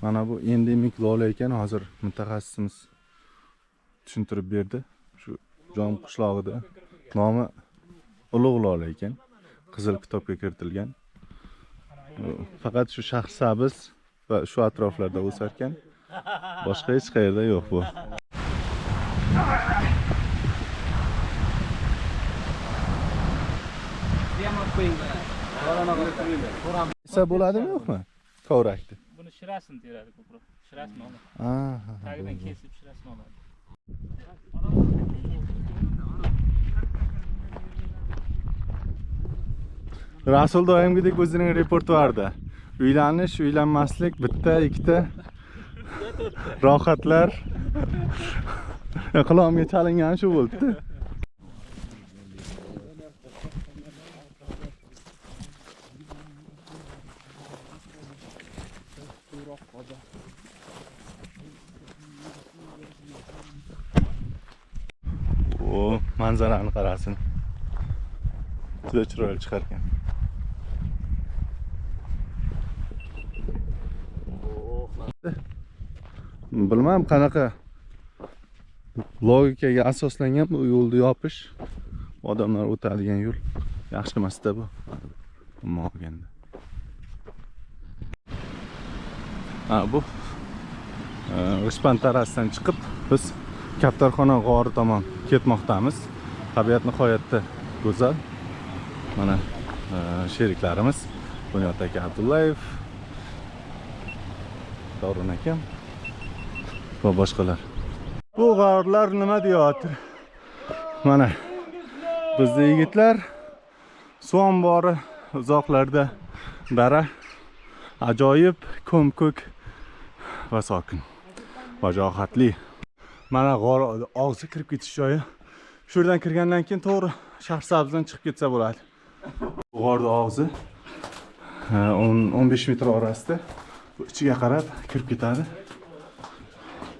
Mana bu endemik lola ekan, hozir mutaxassisimiz tushuntirib berdi. Shu Jom qishlog'ida nomi ulug' lola ekan. Qizil kitobga kiritilgan. Faqat shu Shahrisabz va shu atroflarda o'sar ekan. Boshqa hech qayerda yo'q bu. Esa bo'ladimi yo'qmi? Kovrakni. Buni shirasini teradi ko'proq. Shirasini oladi. Tagidan kesib shirasini oladi. Rasul doimgidek o'zining repertuarida. Uylanish, uylanmaslik, bitta, ikkita rohatlar. Qulog'imga chalingani shu bo'ldi. O manzarani qarasin. Juda chiroyli chiqar ekan. Bilmam qanaqa logikaga asoslangan bu yo'lni yopish, odamlar o'tadigan yo'l yaxshi emas-da bu. Umuman olganda. Bu G'ishpan tarasidan chiqib biz Kaptarxona g'ori tomon ketmoqdamiz. Tabiat nihoyatda go'zal. Mana sheriklarimiz Bunyod aka Abdullayev, Davron akam va boshqalar. Bu g'orlar nima deyotir? Mana bizning yigitlar suv ombori uzoqlarda dara, ajoyib ko'm-ko'k va sokin, vajohatli. Mana g'or og'zi kirib ketish joyi. Shuradan kirgandan keyin to'g'ri Shahrisabzdan chiqib ketsa bo'ladi. G'orning og'zi 10-15 metr orasida ichiga qarab kirib ketadi.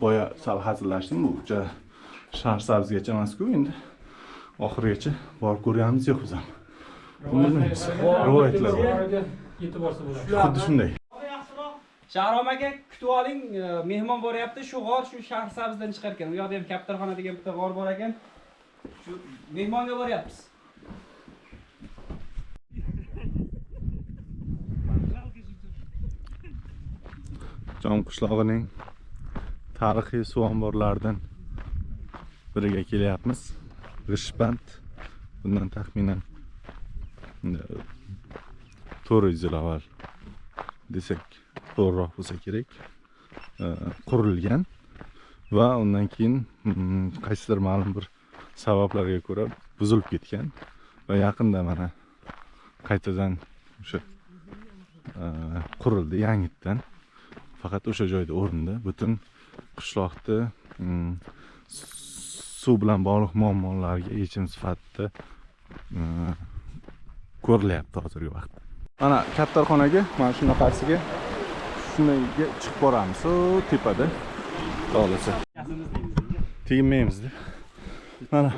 Boya sal hazillashdim, bu Shahrisabzgacha emas-ku, endi oxirigacha borib ko'rganimiz yo'q biz ham. Bilmaymiz. Rivoyatlar Yetib borsa bo'ladi. xuddi shunday. Shahrom aka, kutib oling, mehmon boryapti. Shu g'or shu Shahrisabzdan chiqar ekan. U yoqda ham Kaptarxona degan bitta g'or bor ekan. Shu mehmonga boryapmiz. Jom qishlog'ining tarixiy suv omborlaridan biriga kelyapmiz. G'ishpand. Bundan taxminan 400 yil avval desak to'g'riroq bo'lsa kerak, qurilgan va undan keyin qaysidir ma'lum bir sabablarga ko'ra buzilib ketgan va yaqinda mana qaytadan o'sha qurildi yangitdan. Faqat o'sha joyda o'rnida butun qishloqda suv bilan bog'liq muammolarga yechim sifatida ko'rilyapti hozirgi vaqtda. Mana Kaptarxonaga, mana shunaqasiga shunga chiqib boramiz. O tepada xohlasa. Tegmaymiz deb. Mana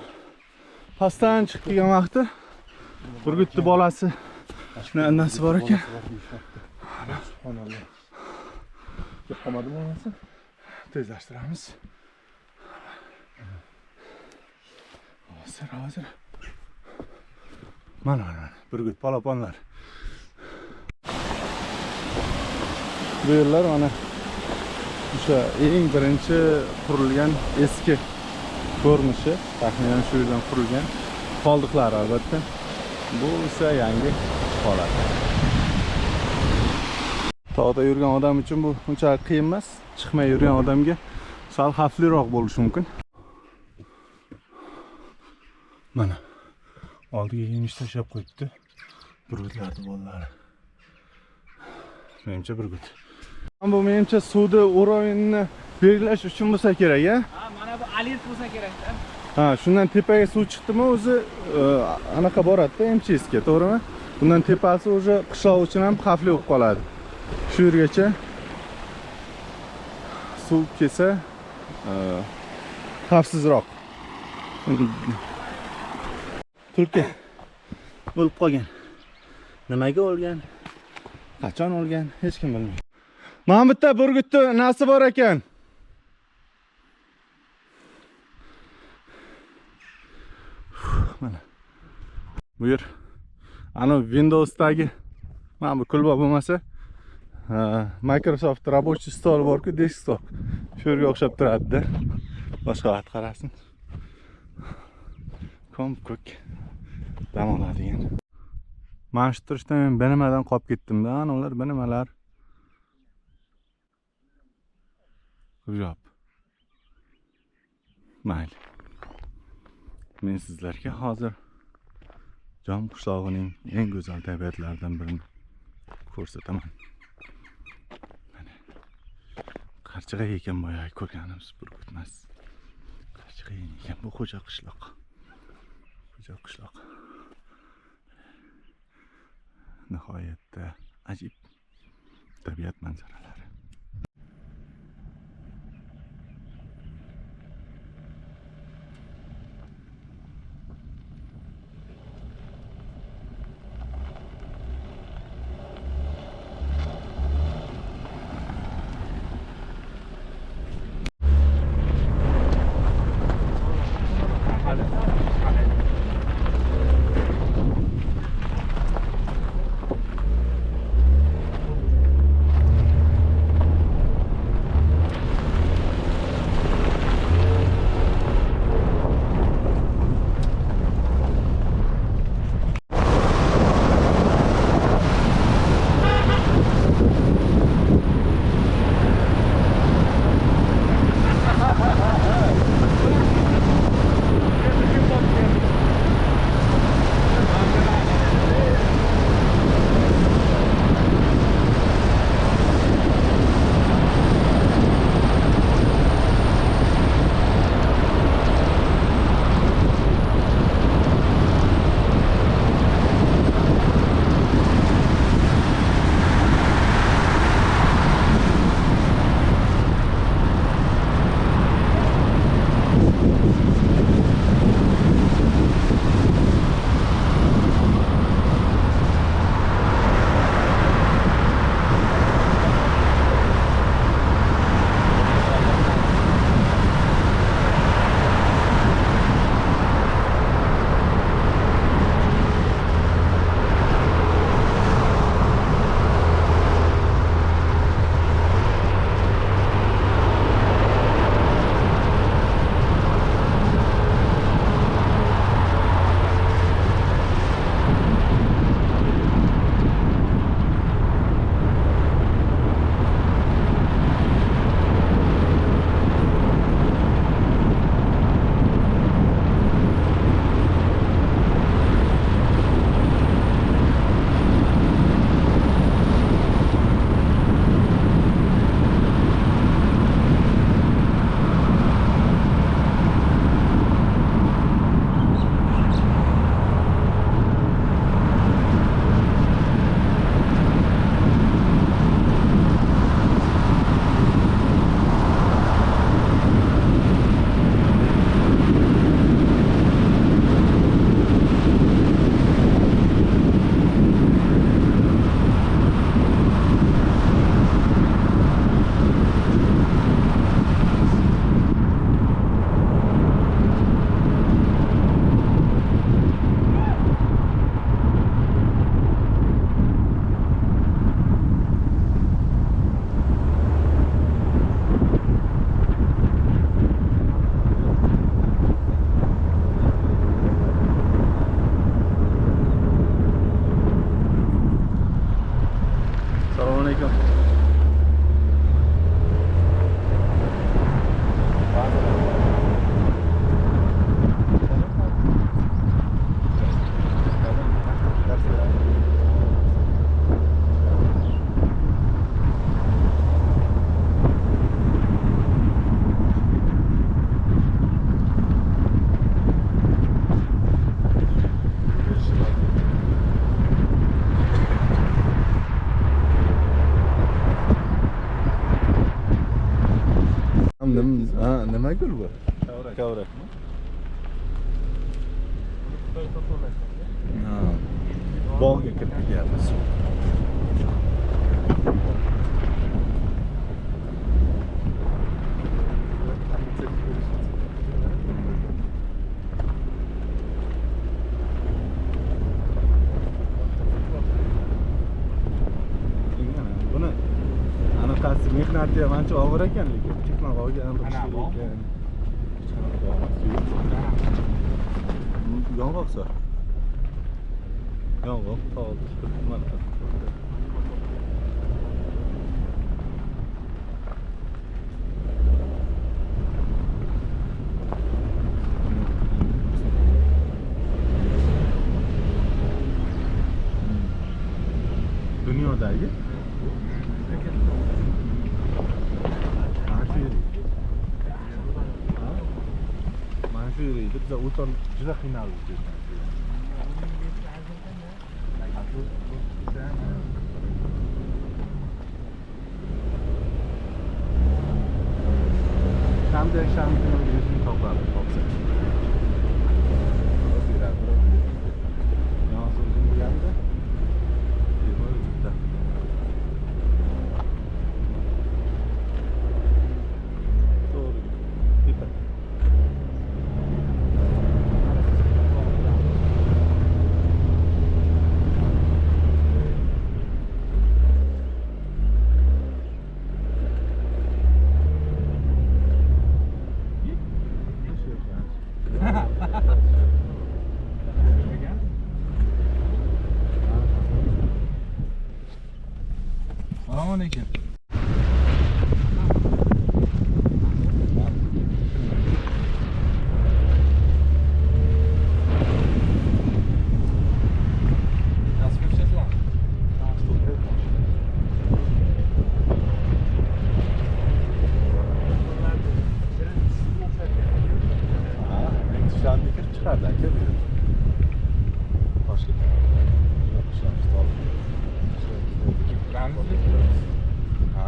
pastdan chiqib kelgan vaqtda Burgutni bolasi shuna annasi bor ekan. Subhanalloh. Yo'qmadimi onasi? Tezlashtiramiz. Hozir. Mana Burgut polaponlar. Bu yerlar mana o'sha eng birinchi qurilgan eski ko'rinishi, taxminan shu yerdan qurilgan qoldiqlar albatta. Bu esa yangi holat. Tog'da yurgan odam uchun bu unchalik qiyin emas. Chiqmay yurgan odamga sal xavfliroq bo'lishi mumkin. Mana oldiga yemish tashlab qo'yibdi. Burgutlarning bolalari. Menimcha burgut. Bu menimcha suvni o'rovinni belgilash uchun bo'lsa kerak, a? Ha, mana bu alert bo'lsa kerak-da. Ha, shundan tepaga suv chiqdimi, o'zi anaqa boradi-da, MCSga, to'g'rimi? Bundan tepasi o'sha qishloq uchun ham xavfli bo'lib qoladi. Shu yergacha suv kelsa xavfsizroq. Tulki o'lib qolgan. Nimaga o'lgan? Qachon o'lgan hech kim bilmaydi. Mana bitta burgutni nasi bor ekan. Mana. Bu yer ana Windows'dagi mana bu kulba bo'lmasa, Microsoft рабочий stol bor-ku, desktop. Shu yerga o'xshab turadi-da. Boshqa vaqt qarasin. Ko'k dam oladigan. Mana shu turishda men benimadan qolib ketdim-da, ana ular benimalar. Jo'p. Mayli. Men sizlarga hozir Jom qishlog'ining eng go'zal tabiatlaridan birini ko'rsataman. Mana Qarchig'ay ekan boyagi ko'rganimiz burgut emas. Qarchig'ay ekan bu xo'ja qishloq. Xo'ja qishloq. Nihoyatda ajib tabiat manzaralari. Nima gul bu? Kavrak. Bog'ga kirib ketyapmiz. bittasi mehnati ham ancha og'ir ekan, lekin texnologiya ham Ana bu. ekan. Yong'oqsa. Yong'oq tog'da chiqib mana. Dunyodagi mana shu yerda biza o'ton juda qiynaldik. Shanba kuni o'zini topadi, topsa. Assalomu alaykum. Çıkardı aka bu. Toshkent. Ha?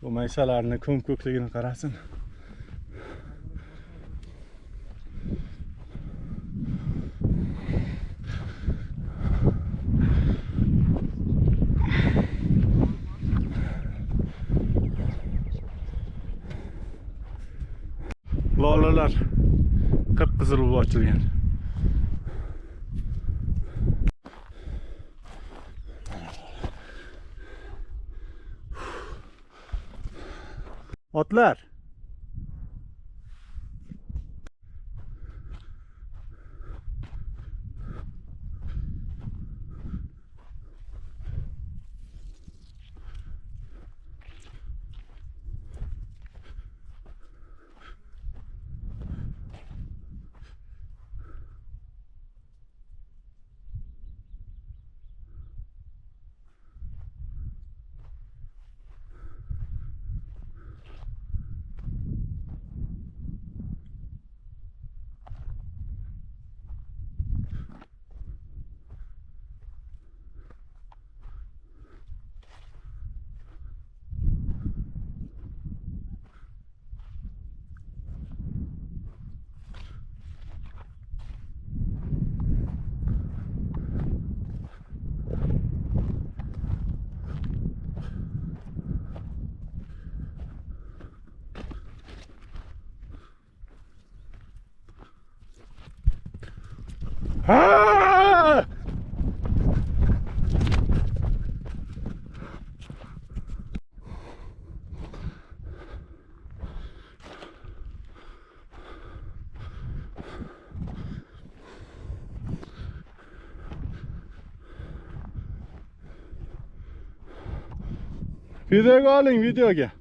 Bu maysalarni ko'm-ko'kligini qarasin. Lolalar qip-qizil bo'lib ochilgan. Otlar. Ha! Videoga oling, videoga.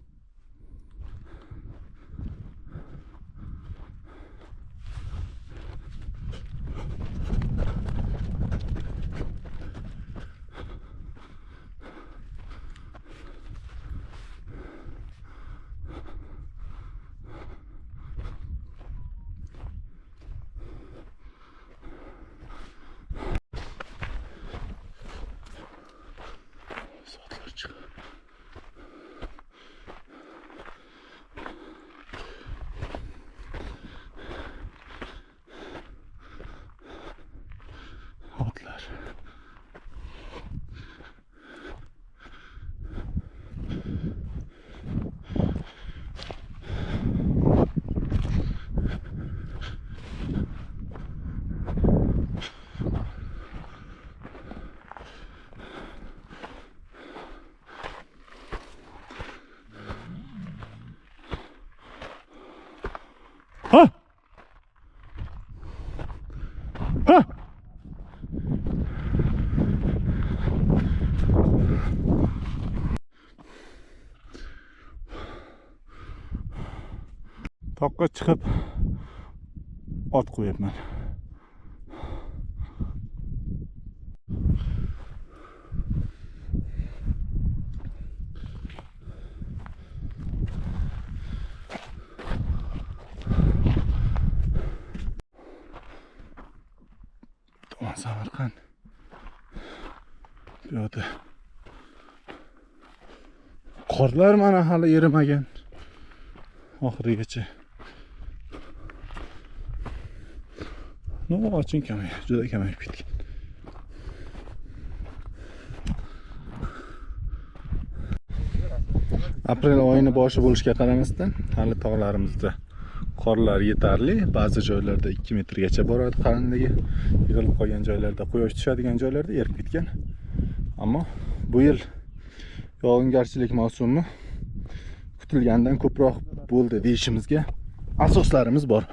Ha! Toqqa chiqib ot qo'yapman. Tomon Samarqand. Bu yoqda qorlar mana hali erimagan. Oxirigacha. Oching kamayib, juda kamayib ketgan. Aprel oyining boshi bo'lishiga qaramasdan, hali tog'larimizda qorlar yetarli. Ba'zi joylarda 2 metrgacha boradi qalinligi. Yig'ilib qolgan joylarda, quyosh tushadigan joylarda erib ketgan. Ammo bu yil yog'ingarchilik mavsumi kutilgandan ko'proq bo'ldi deyishimizga asoslarimiz bor.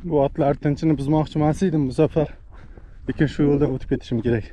Bu otlar tinchini buzmoqchi emas edim bu safar. Lekin shu yo'lda o'tib ketishim kerak.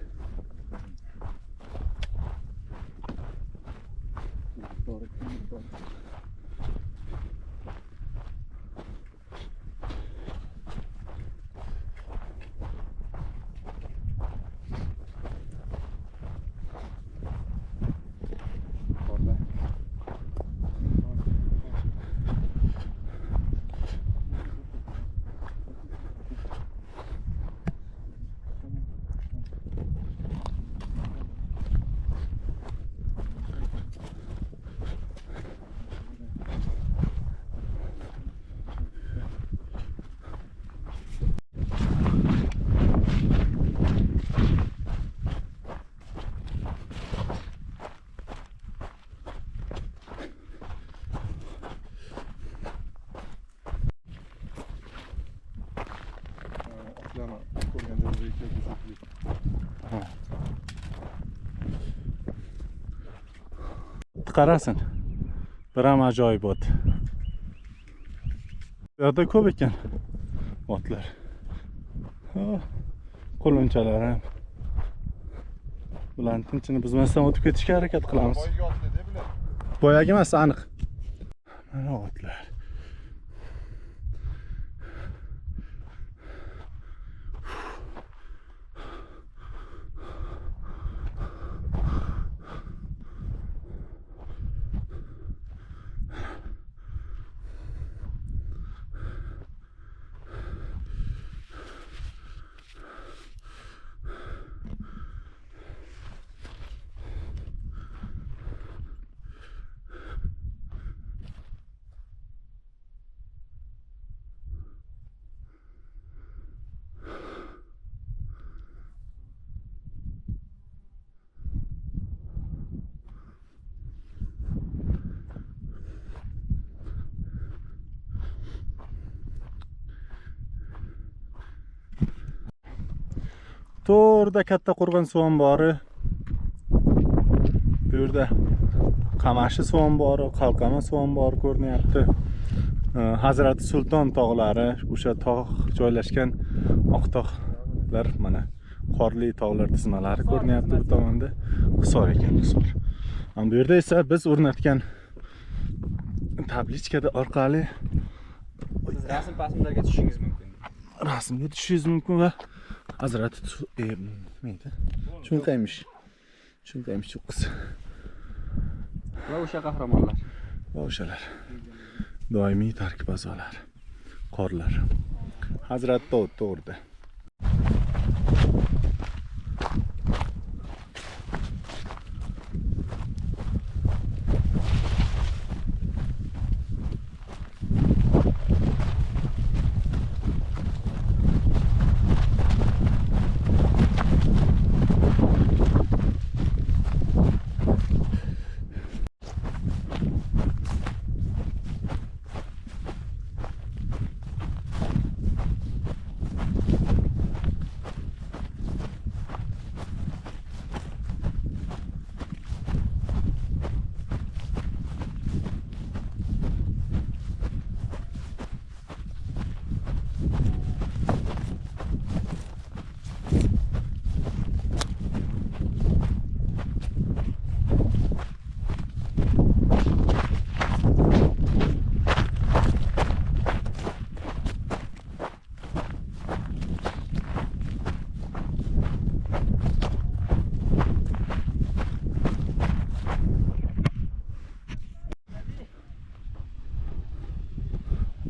Qarasin. Bir ham ajoyib ot. Bu yerda ko'p ekan otlar. Qo'lonchalar ham. Bularni tinchini buzmasdan o'tib ketishga harakat qilamiz. Boyagi emas, aniq. Mana otlar. to'g'rida katta qo'rg'on suv ombori. Bu yerda Qamashi suv ombori, Qalqama suv ombori ko'rinyapti. Hazrati Sulton tog'lari, o'sha tog' joylashgan oq tog'lar, mana qorli tog'lar tizmalari ko'rinyapti bu tomonda. Hisor ekan, Hisor. Ham bu yerda esa biz o'rnatgan tablichkada orqali Siz rasm pasmlarga tushishingiz mumkin. rasmga tushishingiz mumkin va Hazrati neydi? Cho'nqaymish cho'qqisi. Va o'sha qahramonlar. Va o'shalar. Doimiy tarkib a'zolari. Qorlar. Hazrat Dovud to'g'rida.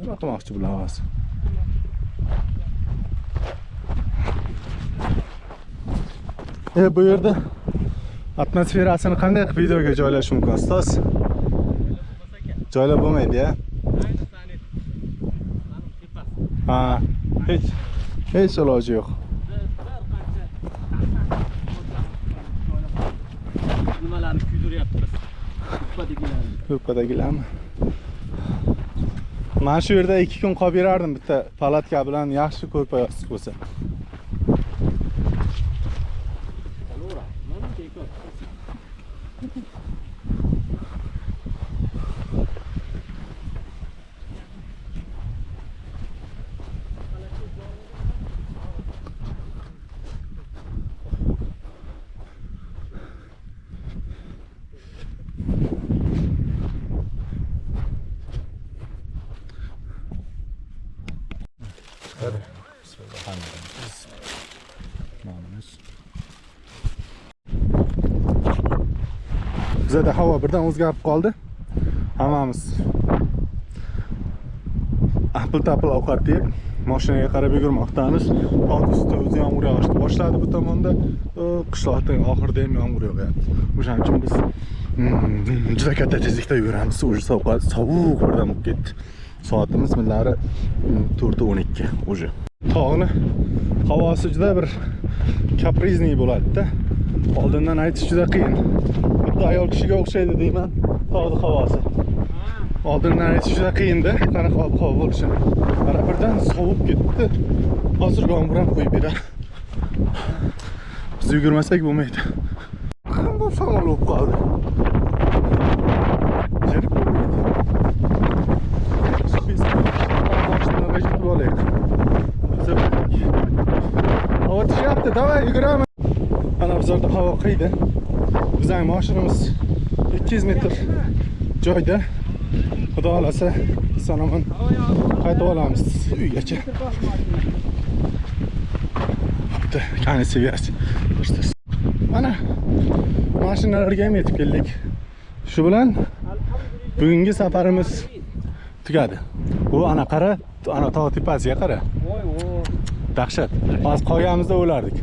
Nima qilmoqchi bular hozir? Bu yerda atmosferasini qanday qilib videoga joylash mumkin, ustoz? Joylab bo'lmaydi-ya. Ha, hech iloji yo'q. Nimalarni kuydiryapmiz? Ko'padagilarmi? Men shu yerda 2 kun qolib berardim bitta palatka bilan, yaxshi ko'rpa yostiq bo'lsa. Bizda havo birdan o'zgarib qoldi. Hammamiz apil-tapil ovqat yeb, mashinaga qarab yugurmoqdamiz. Tog' ustida o'zi yomg'ir yog'ishni boshladi bu tomonda. Qishloqning oxirida ham yomg'ir yog'yapti. O'shaning uchun biz juda katta tezlikda yuramiz. O'sha sovuq birdan bo'lib ketdi. Soatimiz millari 4:12 o'sha. Tog'ni havosi juda bir kaprizniy bo'ladi-da. Oldindan aytish juda qiyin. Bitta ayol kishiga o'xshaydi deyman, tog'ning havosi. Oldindan aytish juda qiyin-da, qanaqa ob-havo bo'lishini. Mana birdan sovib ketdi. Hozir yomg'ir ham qo'yib beradi. Biz yugurmasak bo'lmaydi. Qanday shamol bo'lib qoldi. Jerib bo'lmaydi. Biz mashinaga yetib olaylik. Havo tishyapti, davay yuguramiz. Ana bizlarda havo qayda? Bizning mashinamiz 200 metr joyda. Xudo xolasa so'namon qaytib olamiz uygacha. Bitta qani seviyasi. Mana mashinalarga ham yetib keldik. Shu bilan bugungi safarimiz tugadi. Bu ana qara, ana tog' tepasiga qara. Dahshat. Hozir qolganimizda o'lardik.